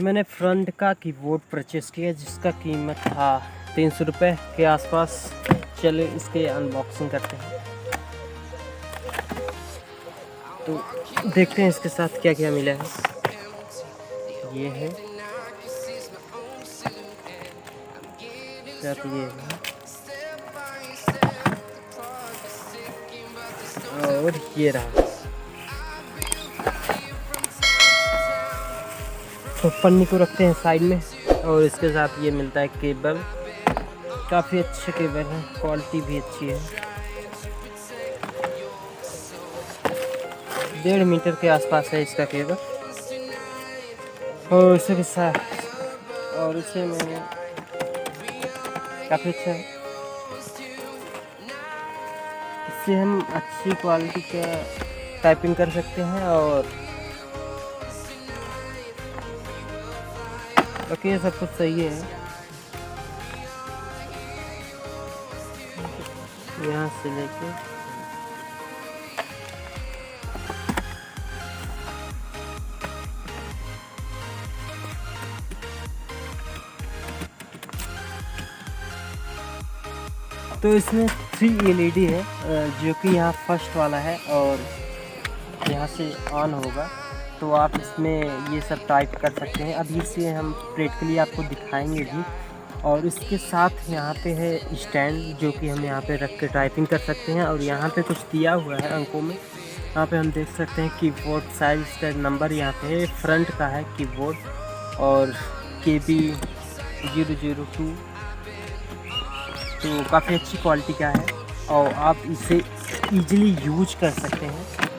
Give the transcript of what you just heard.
मैंने फ्रंट का keyboard purchase किया जिसका कीमत था 300 रुपये के आसपास। चलिए इसके अनबॉक्सिंग करते हैं, तो देखते हैं इसके साथ क्या क्या मिला है। ये है साथ, ये है और ये रहा। तो पन्नी को रखते हैं साइड में और इसके साथ ये मिलता है केबल। काफ़ी अच्छे केबल है, क्वालिटी भी अच्छी है। 1.5 मीटर के आसपास है इसका केबल। और इसके साथ और इसे मैंने काफ़ी अच्छा है, इससे हम अच्छी क्वालिटी का टाइपिंग कर सकते हैं। और बाकी ये सब कुछ सही है। यहाँ से लेके तो इसमें 3 LED है, जो कि यहाँ फर्स्ट वाला है और यहाँ से ऑन होगा तो आप इसमें ये सब टाइप कर सकते हैं। अभी इसे हम प्रैक्टिकली आपको दिखाएंगे भी। और इसके साथ यहाँ पे है स्टैंड, जो कि हम यहाँ पे रख के टाइपिंग कर सकते हैं। और यहाँ पे कुछ दिया हुआ है अंकों में, यहाँ पे हम देख सकते हैं कीबोर्ड साइज का नंबर यहाँ पे है, फ्रंट का है कीबोर्ड और KB 002। तो काफ़ी अच्छी क्वालिटी का है और आप इसे ईजिली यूज कर सकते हैं।